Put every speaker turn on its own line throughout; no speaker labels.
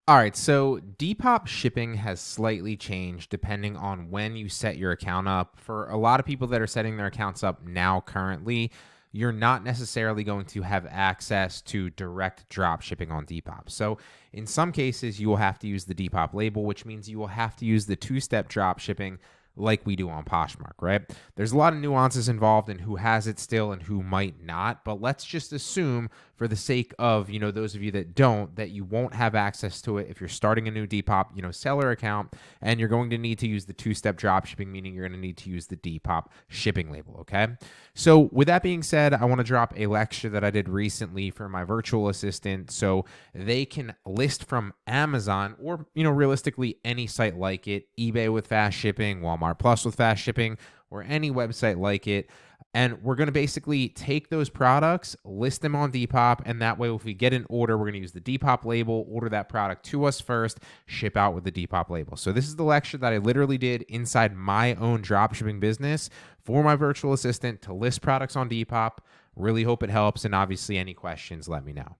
All right, so Depop shipping has slightly changed depending on when you set your account up. For a lot of people that are setting their accounts up now currently, you're not necessarily going to have access to direct drop shipping on Depop. So, in some cases, you will have to use the Depop label, which means you will have to use the two-step drop shipping like we do on Poshmark, right? There's a lot of nuances involved in who has it still and who might not, but let's just assume for the sake of, those of you that don't, that you won't have access to it if you're starting a new Depop, seller account, and you're going to need to use the two-step drop shipping, meaning you're going to need to use the Depop shipping label, okay? So with that being said, I want to drop a lecture that I did recently for my virtual assistant so they can list from Amazon or, realistically any site like it, eBay with fast shipping, Walmart Plus with fast shipping, or any website like it. And we're going to basically take those products, list them on Depop, and that way if we get an order, we're going to use the Depop label, order that product to us first, ship out with the Depop label. So this is the lecture that I literally did inside my own dropshipping business for my virtual assistant to list products on Depop. Really hope it helps, and obviously any questions, let me know.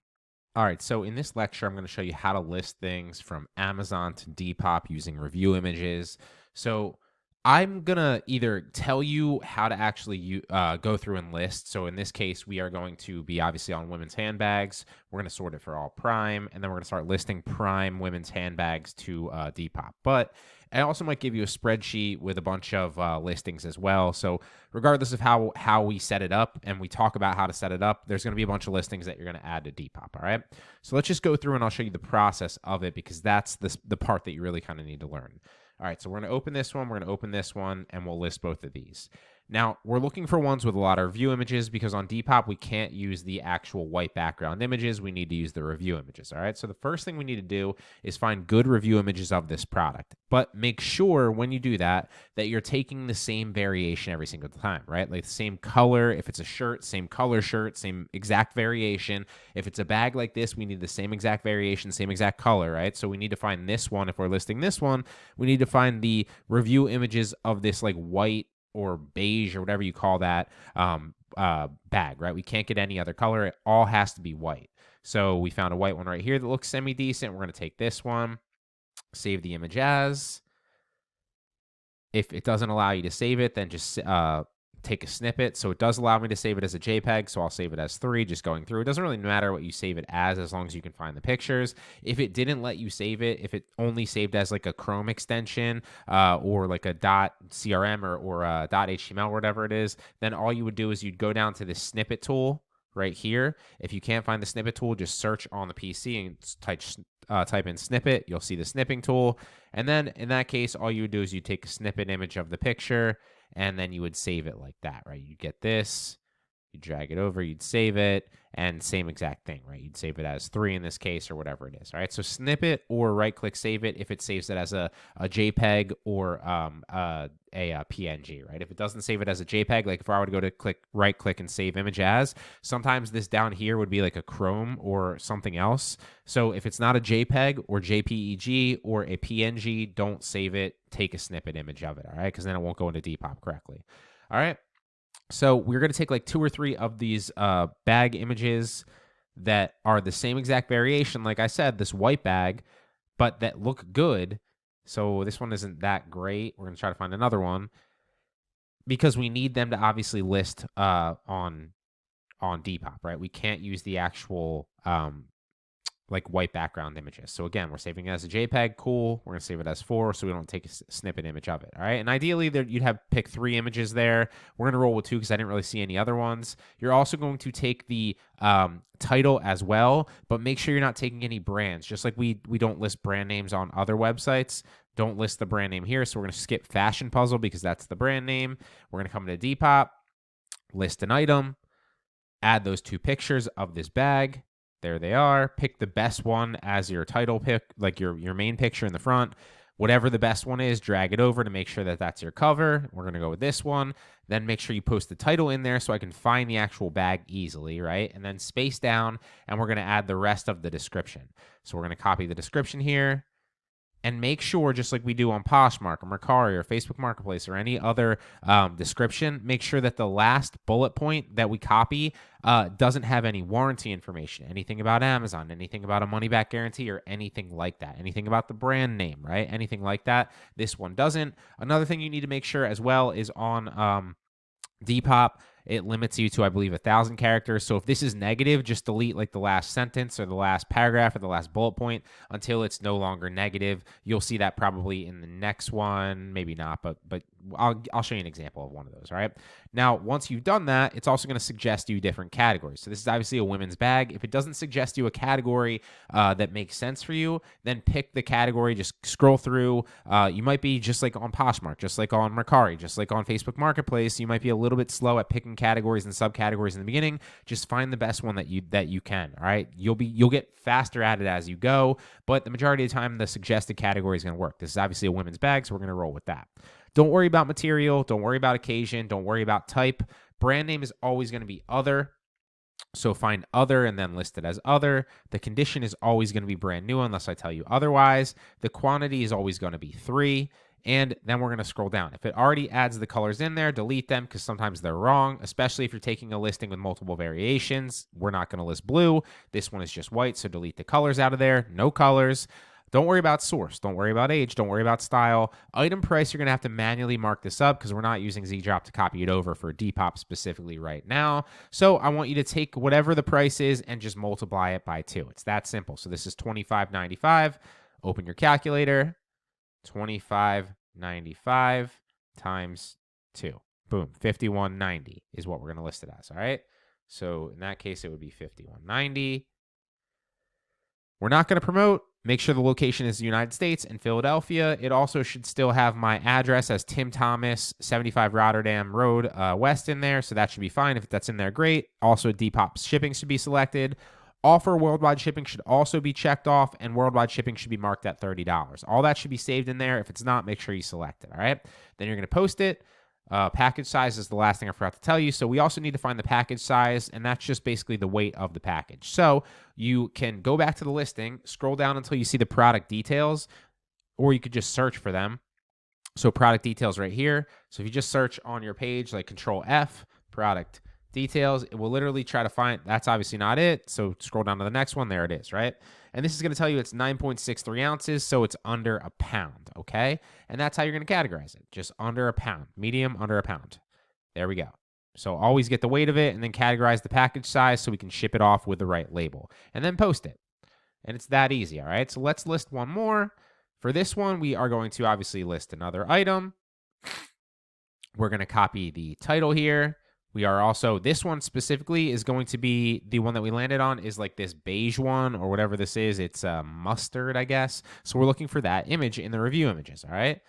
All right, so in this lecture, I'm going to show you how to list things from Amazon to Depop using review images. So I'm going to either tell you how to actually go through and list. So in this case, we are going to be obviously on women's handbags. We're going to sort it for all Prime, and then we're going to start listing Prime women's handbags to Depop. But I also might give you a spreadsheet with a bunch of listings as well. So regardless of how we set it up and we talk about how to set it up, there's going to be a bunch of listings that you're going to add to Depop, all right? So let's just go through and I'll show you the process of it because that's the part that you really kind of need to learn. All right, so we're going to open this one, we're going to open this one, and we'll list both of these. Now, we're looking for ones with a lot of review images because on Depop, we can't use the actual white background images. We need to use the review images, all right? So the first thing we need to do is find good review images of this product. But make sure when you do that, that you're taking the same variation every single time, right? Like the same color. If it's a shirt, same color shirt, same exact variation. If it's a bag like this, we need the same exact variation, same exact color, right? So we need to find this one. If we're listing this one, we need to find the review images of this like white or beige or whatever you call that bag, right? We can't get any other color. It all has to be white. So we found a white one right here that looks semi-decent. We're going to take this one, save the image as. If it doesn't allow you to save it, then just take a snippet. So it does allow me to save it as a JPEG, so I'll save it as 3, just going through. It doesn't really matter what you save it as long as you can find the pictures. If it didn't let you save it, if it only saved as like a Chrome extension or like a .crm or a .html, whatever it is, then all you would do is you'd go down to the snippet tool right here. If you can't find the snippet tool, just search on the PC and type in snippet. You'll see the snipping tool. And then in that case, all you would do is you take a snippet image of the picture and then you would save it like that, right? You get this, you drag it over, you'd save it, and same exact thing, right? You'd save it as 3 in this case or whatever it is, all right? So snippet or right-click save it if it saves it as a JPEG or a PNG, right? If it doesn't save it as a JPEG, like if I were to go to right-click and save image as, sometimes this down here would be like a Chrome or something else. So if it's not a JPEG or JPEG or a PNG, don't save it. Take a snippet image of it, all right? Because then it won't go into Depop correctly, all right? So we're going to take like 2 or 3 of these bag images that are the same exact variation, like I said, this white bag, but that look good. So this one isn't that great. We're going to try to find another one because we need them to obviously list on Depop, right? We can't use the actual like white background images. So again, we're saving it as a JPEG. Cool. We're going to save it as 4 so we don't take a snippet image of it. All right. And ideally, you'd have pick 3 images there. We're going to roll with 2 because I didn't really see any other ones. You're also going to take the title as well, but make sure you're not taking any brands. Just like we don't list brand names on other websites, don't list the brand name here. So we're going to skip Fashion Puzzle because that's the brand name. We're going to come to Depop, list an item, add those 2 pictures of this bag. There they are. Pick the best one as your title pick, like your main picture in the front. Whatever the best one is, drag it over to make sure that that's your cover. We're going to go with this one. Then make sure you post the title in there so I can find the actual bag easily, right? And then space down, and we're going to add the rest of the description. So we're going to copy the description here, and make sure, just like we do on Poshmark or Mercari or Facebook Marketplace or any other description, make sure that the last bullet point that we copy doesn't have any warranty information, anything about Amazon, anything about a money back guarantee, or anything like that, anything about the brand name, right? Anything like that. This one doesn't. Another thing you need to make sure as well is on Depop, it limits you to, I believe, 1,000 characters. So if this is negative, just delete like the last sentence or the last paragraph or the last bullet point until it's no longer negative. You'll see that probably in the next one, maybe not, but I'll show you an example of one of those. All right. Now, once you've done that, it's also going to suggest you different categories. So this is obviously a women's bag. If it doesn't suggest you a category that makes sense for you, then pick the category. Just scroll through. You might be just like on Poshmark, just like on Mercari, just like on Facebook Marketplace. You might be a little bit slow at picking categories and subcategories in the beginning. Just find the best one that you can. All right. You'll get faster at it as you go, but the majority of the time, the suggested category is going to work. This is obviously a women's bag, so we're going to roll with that. Don't worry about material. Don't worry about occasion. Don't worry about type. Brand name is always going to be other. So find other and then list it as other. The condition is always going to be brand new unless I tell you otherwise. The quantity is always going to be 3. And then we're going to scroll down. If it already adds the colors in there, delete them because sometimes they're wrong, especially if you're taking a listing with multiple variations. We're not going to list blue. This one is just white, so delete the colors out of there. No colors. Don't worry about source. Don't worry about age. Don't worry about style. Item price, you're going to have to manually mark this up because we're not using Z-Drop to copy it over for Depop specifically right now. So I want you to take whatever the price is and just multiply it by 2. It's that simple. So this is $25.95. Open your calculator. $25.95 times 2. Boom. $51.90 is what we're going to list it as. All right. So in that case, it would be $51.90. We're not going to promote. Make sure the location is the United States and Philadelphia. It also should still have my address as Tim Thomas, 75 Rotterdam Road West in there. So that should be fine. If that's in there, great. Also, Depop shipping should be selected. Offer worldwide shipping should also be checked off, and worldwide shipping should be marked at $30. All that should be saved in there. If it's not, make sure you select it, all right? Then you're going to post it. Package size is the last thing I forgot to tell you. So we also need to find the package size, and that's just basically the weight of the package. So you can go back to the listing, scroll down until you see the product details, or you could just search for them. So product details right here. So if you just search on your page, like Control F, product details, it will literally try to find, that's obviously not it. So scroll down to the next one. There it is, right? And this is going to tell you it's 9.63 ounces. So it's under a pound. Okay. And that's how you're going to categorize it. Just under a pound, medium, under a pound. There we go. So always get the weight of it and then categorize the package size so we can ship it off with the right label and then post it. And it's that easy. All right. So let's list one more. For this one, we are going to obviously list another item. We're going to copy the title here. We are also, this one specifically is going to be the one that we landed on is like this beige one or whatever this is. It's mustard, I guess. So we're looking for that image in the review images. All right.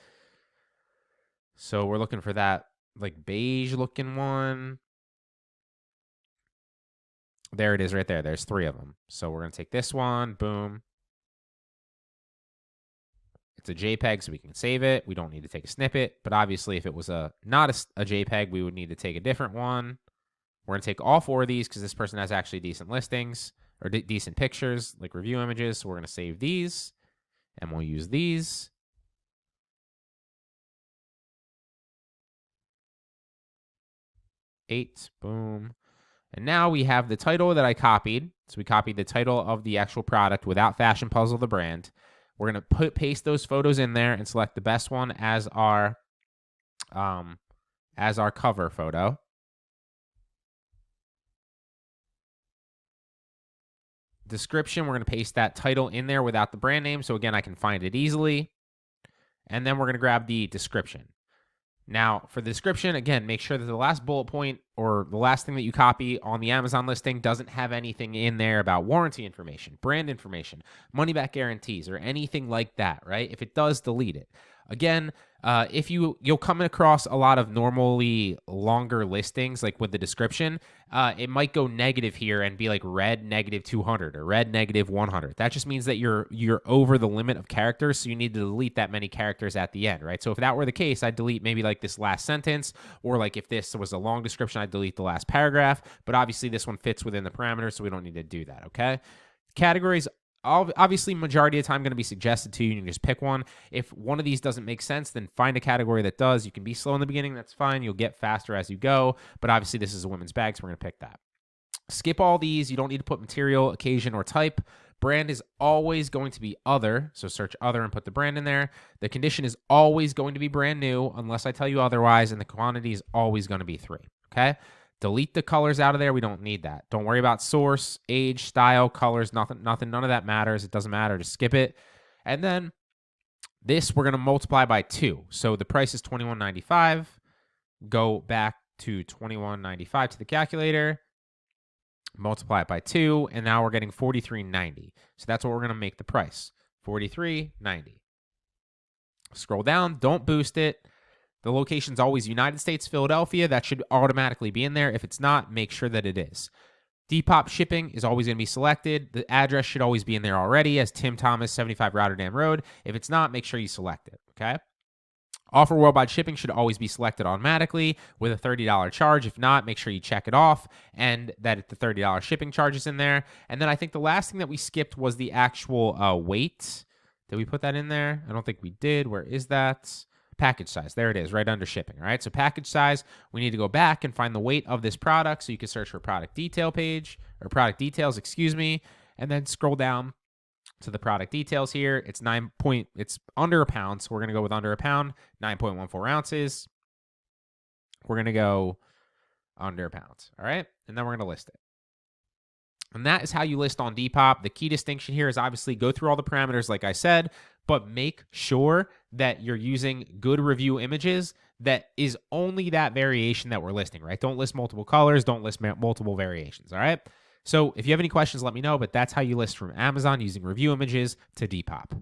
So we're looking for that like beige looking one. There it is right there. There's 3 of them. So we're going to take this one. Boom. It's a JPEG, so we can save it. We don't need to take a snippet, but obviously if it was not a JPEG, we would need to take a different one. We're going to take all 4 of these because this person has actually decent listings or decent pictures, like review images. So we're going to save these, and we'll use these. Eight, boom. And now we have the title that I copied. So we copied the title of the actual product without Fashion Puzzle, the brand. We're going to paste those photos in there and select the best one as our cover photo. Description, we're going to paste that title in there without the brand name. So again, I can find it easily. And then we're going to grab the description. Now, for the description, again, make sure that the last bullet point or the last thing that you copy on the Amazon listing doesn't have anything in there about warranty information, brand information, money-back guarantees, or anything like that, right? If it does, delete it. Again, if you'll come across a lot of normally longer listings, like with the description, it might go negative here and be like red -200 or red -100. That just means that you're over the limit of characters, so you need to delete that many characters at the end, right? So if that were the case, I'd delete maybe like this last sentence, or like if this was a long description, I'd delete the last paragraph. But obviously this one fits within the parameters, so we don't need to do that, okay? Categories obviously majority of the time going to be suggested to you. You can just pick one. If one of these doesn't make sense, then find a category that does. You can be slow in the beginning. That's fine. You'll get faster as you go. But obviously this is a women's bag, so we're going to pick that. Skip all these. You don't need to put material, occasion, or type. Brand is always going to be other. So search other and put the brand in there. The condition is always going to be brand new unless I tell you otherwise. And the quantity is always going to be 3. Okay. Delete the colors out of there. We don't need that. Don't worry about source, age, style, colors, nothing. None of that matters. It doesn't matter. Just skip it. And then this we're going to multiply by 2. So the price is $21.95. Go back to $21.95 to the calculator. Multiply it by 2. And now we're getting $43.90. So that's what we're going to make the price. $43.90. Scroll down. Don't boost it. The location's always United States, Philadelphia. That should automatically be in there. If it's not, make sure that it is. Depop shipping is always going to be selected. The address should always be in there already as Tim Thomas, 75 Rotterdam Road. If it's not, make sure you select it, okay? Offer worldwide shipping should always be selected automatically with a $30 charge. If not, make sure you check it off and that the $30 shipping charge is in there. And then I think the last thing that we skipped was the actual weight. Did we put that in there? I don't think we did. Where is that? Package size. There it is, right under shipping. All right. So package size, we need to go back and find the weight of this product. So you can search for product detail page or product details, and then scroll down to the product details here. It's it's under a pound. So we're going to go with under a pound, 9.14 ounces. We're going to go under a pound. All right. And then we're going to list it. And that is how you list on Depop. The key distinction here is obviously go through all the parameters, like I said, but make sure that you're using good review images that is only that variation that we're listing, right? Don't list multiple colors. Don't list multiple variations, all right? So if you have any questions, let me know, but that's how you list from Amazon using review images to Depop.